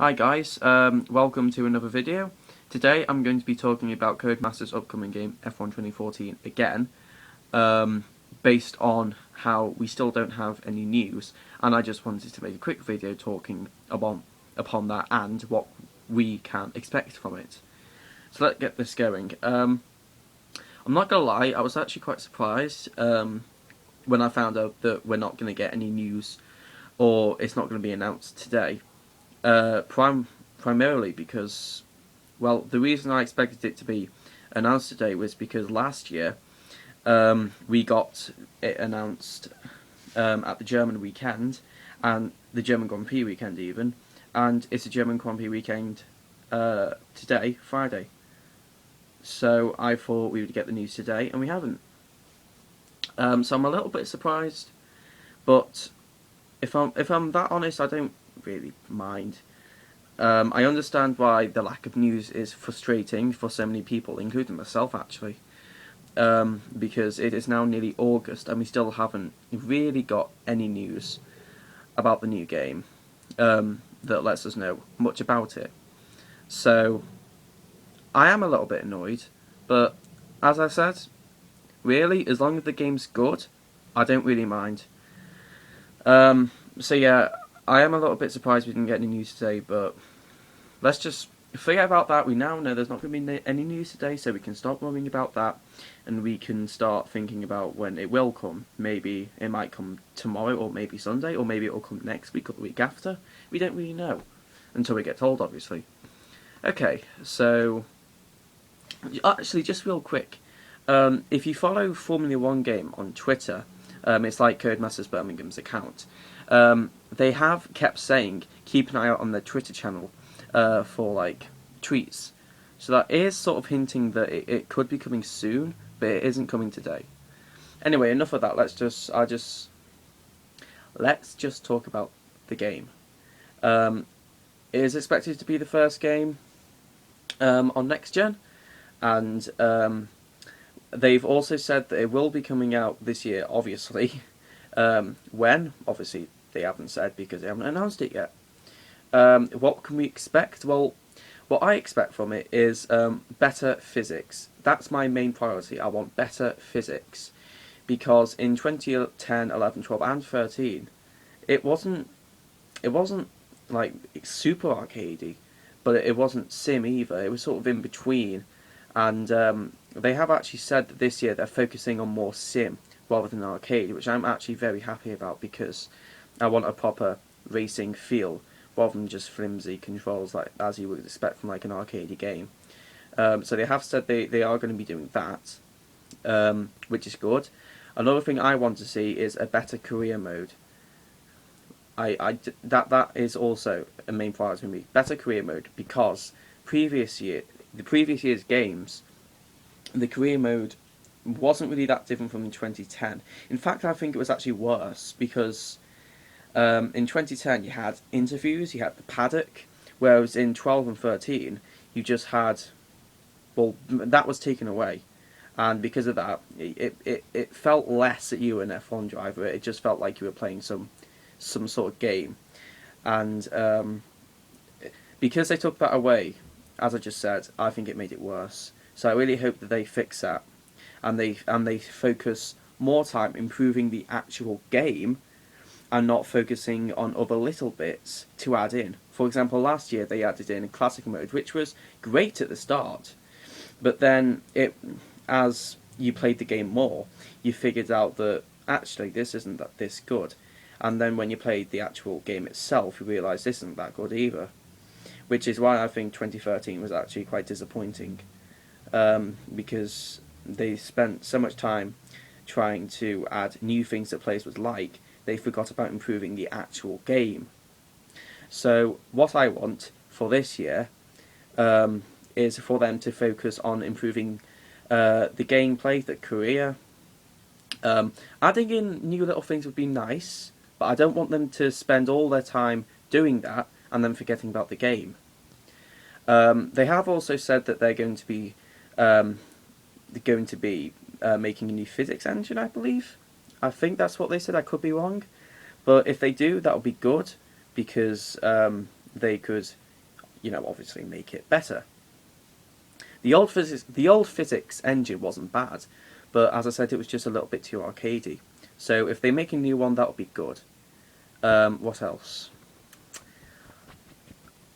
Hi guys, welcome to another video. Today I'm going to be talking about Codemasters' upcoming game F1 2014 again, based on how we still don't have any news, and I just wanted to make a quick video talking upon that and what we can expect from it. So let's get this going. I'm not gonna lie, I was actually quite surprised when I found out that we're not going to get any news or it's not going to be announced today. Primarily because, well, the reason I expected it to be announced today was because last year we got it announced at the German weekend, and the German Grand Prix weekend even, and it's a German Grand Prix weekend today, Friday. So I thought we would get the news today, and we haven't. So I'm a little bit surprised, but if I'm that honest, I don't really mind. I understand why the lack of news is frustrating for so many people, including myself actually, because it is now nearly August and we still haven't really got any news about the new game that lets us know much about it. So I am a little bit annoyed, but as I said, really, as long as the game's good, I don't really mind. So yeah, I am a little bit surprised we didn't get any news today, but let's just forget about that. We now know there's not going to be any news today, so we can stop worrying about that, and we can start thinking about when it will come. Maybe it might come tomorrow, or maybe Sunday, or maybe it will come next week or the week after. We don't really know, until we get told, obviously. Okay, so actually, just real quick, if you follow Formula 1 Game on Twitter, it's like Codemasters Birmingham's account, they have kept saying, keep an eye out on their Twitter channel for, like, tweets. So that is sort of hinting that it could be coming soon, but it isn't coming today. Anyway, enough of that, let's just talk about the game. It is expected to be the first game on next gen, and they've also said that it will be coming out this year, obviously. When? Obviously, they haven't said because they haven't announced it yet. What can we expect? Well, what I expect from it is better physics. That's my main priority. I want better physics. Because in 2010, 11, 12, and 13, it wasn't like super arcadey, but it wasn't sim either. It was sort of in between. And they have actually said that this year they're focusing on more sim rather than arcade, which I'm actually very happy about because I want a proper racing feel rather than just flimsy controls like as you would expect from like an arcade game. So they have said they are going to be doing that, which is good. Another thing I want to see is a better career mode. That is also a main priority for me. Better career mode because the previous year's games, the career mode wasn't really that different from in 2010. In fact, I think it was actually worse because in 2010 you had interviews, you had the paddock, whereas in 12 and 13 you just had, well, that was taken away. And because of that, it felt less that you were an F1 driver. It just felt like you were playing some sort of game. And because they took that away, as I just said, I think it made it worse. So I really hope that they fix that, and they focus more time improving the actual game, and not focusing on other little bits to add in. For example, last year they added in a classic mode, which was great at the start, but then as you played the game more, you figured out that actually this isn't this good, and then when you played the actual game itself, you realised this isn't that good either. Which is why I think 2013 was actually quite disappointing, because they spent so much time trying to add new things that players would like, they forgot about improving the actual game. So what I want for this year is for them to focus on improving the gameplay, the career. Adding in new little things would be nice, but I don't want them to spend all their time doing that and then forgetting about the game. They have also said that they're going to be making a new physics engine, I believe. I think that's what they said. I could be wrong, but if they do, that would be good because they could obviously make it better. The old physics engine wasn't bad, but as I said, it was just a little bit too arcadey. So if they make a new one, that would be good. What else?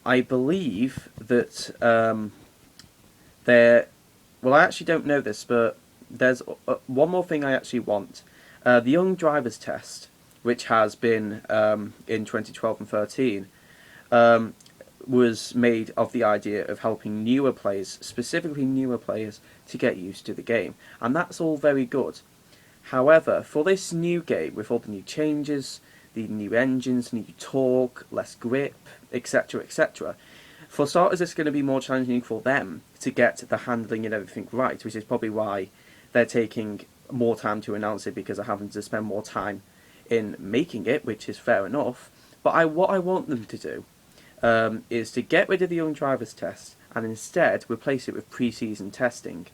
I believe that there. Well, I actually don't know this, but there's one more thing I actually want. The Young Drivers Test, which has been in 2012 and 13, was made of the idea of helping newer players, specifically newer players, to get used to the game. And that's all very good. However, for this new game, with all the new changes, the new engines, new torque, less grip, etc., etc., for starters, it's going to be more challenging for them to get the handling and everything right, which is probably why they're taking more time to announce it, because they're having to spend more time in making it, which is fair enough. But what I want them to do is to get rid of the Young Drivers Test and instead replace it with pre-season testing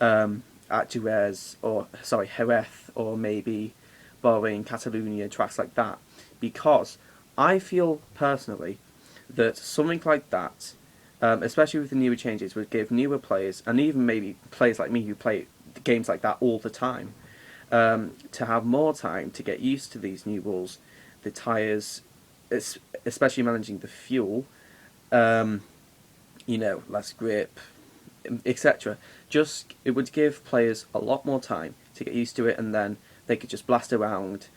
at Jerez, Jerez, or maybe Bahrain, Catalonia, tracks like that. Because I feel personally that something like that, especially with the newer changes, would give newer players, and even maybe players like me who play games like that all the time, to have more time to get used to these new rules, the tyres, especially managing the fuel, less grip, etc. Just, it would give players a lot more time to get used to it, and then they could just blast around,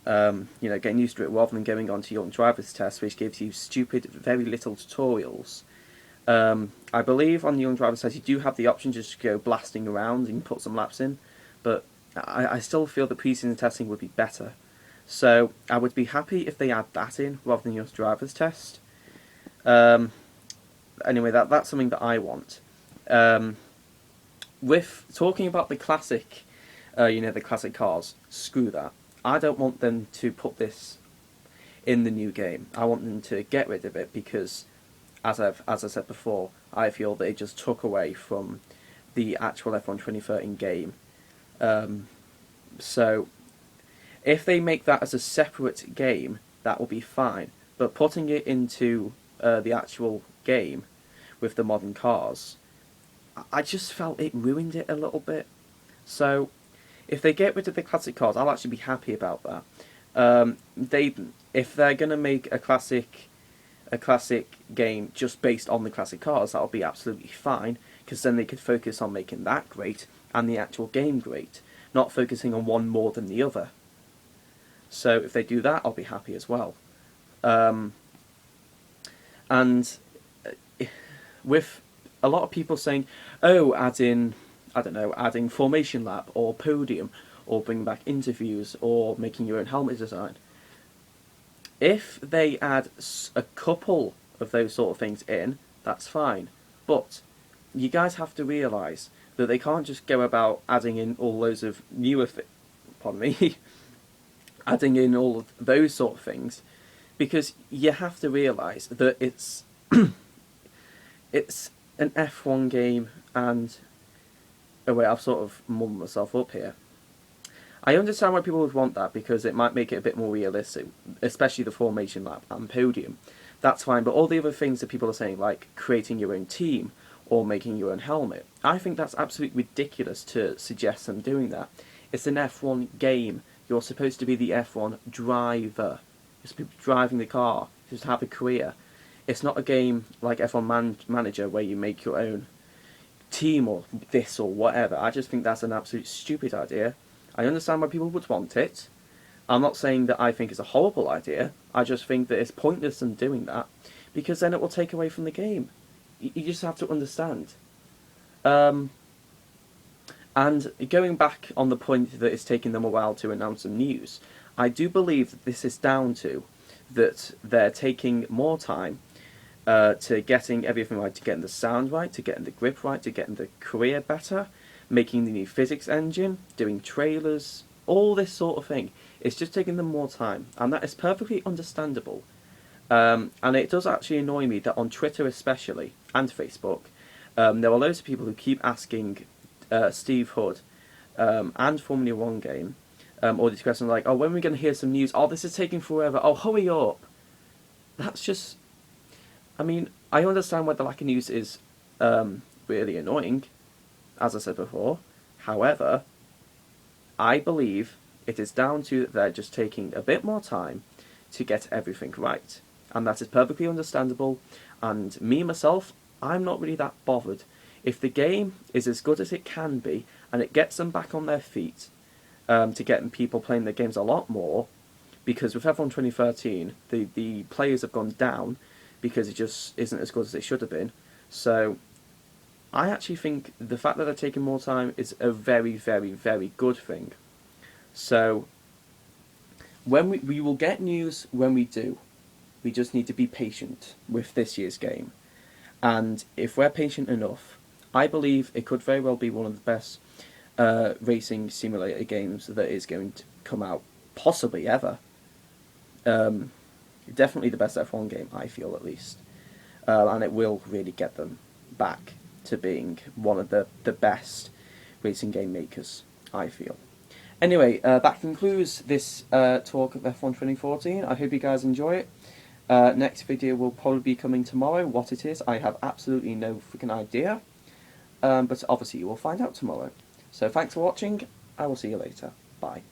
getting used to it, rather than going on to Young Drivers Test, which gives you stupid, very little tutorials. I believe on the Young Drivers Test you do have the option just to go blasting around and put some laps in, but I still feel that pre-season testing would be better. So I would be happy if they add that in rather than Young Drivers Test. Anyway, that's something that I want. With talking about the classic, the classic cars, screw that. I don't want them to put this in the new game. I want them to get rid of it because, as I said before, I feel that it just took away from the actual F1 2013 game. So, if they make that as a separate game, that will be fine. But putting it into the actual game with the modern cars, I just felt it ruined it a little bit. So, if they get rid of the classic cars, I'll actually be happy about that. If they're gonna make a classic game just based on the classic cars, that'll be absolutely fine, because then they could focus on making that great and the actual game great, not focusing on one more than the other. So if they do that, I'll be happy as well. And with a lot of people saying, oh, adding Formation Lap or Podium, or bring back interviews, or making your own helmet design. If they add a couple of those sort of things in, that's fine. But you guys have to realise that they can't just go about adding in all loads of newer adding in all of those sort of things, because you have to realise that it's it's an F1 game, and I've sort of mumbled myself up here. I understand why people would want that, because it might make it a bit more realistic, especially the Formation Lap and Podium. That's fine, but all the other things that people are saying, like creating your own team or making your own helmet, I think that's absolutely ridiculous to suggest them doing that. It's an F1 game. You're supposed to be the F1 driver. You're supposed to be driving the car. You're supposed to have a career. It's not a game like F1 Manager where you make your own team or this or whatever. I just think that's an absolute stupid idea. I understand why people would want it. I'm not saying that I think it's a horrible idea. I just think that it's pointless in doing that, because then it will take away from the game. You just have to understand. And going back on the point that it's taking them a while to announce some news, I do believe that this is down to that they're taking more time to getting everything right, to getting the sound right, to getting the grip right, to getting the career better, making the new physics engine, doing trailers, all this sort of thing. It's just taking them more time, and that is perfectly understandable. And it does actually annoy me that on Twitter especially, and Facebook, there are loads of people who keep asking Steve Hood and Formula 1 Game all these questions like, oh, when are we going to hear some news? Oh, this is taking forever. Oh, hurry up. That's just... I mean, I understand why the lack of news is really annoying, as I said before. However, I believe it is down to that they're just taking a bit more time to get everything right. And that is perfectly understandable. And me, myself, I'm not really that bothered. If the game is as good as it can be, and it gets them back on their feet, to get people playing their games a lot more, because with F1 2013, the players have gone down because it just isn't as good as it should have been. So I actually think the fact that they're taking more time is a very, very, very good thing. So when we will get news when we do. We just need to be patient with this year's game. And if we're patient enough, I believe it could very well be one of the best racing simulator games that is going to come out, possibly ever. Definitely the best F1 game, I feel at least. And it will really get them back to being one of the best racing game makers, I feel. Anyway, that concludes this talk of F1 2014. I hope you guys enjoy it. Next video will probably be coming tomorrow. What it is, I have absolutely no freaking idea. But obviously you will find out tomorrow. So thanks for watching. I will see you later. Bye.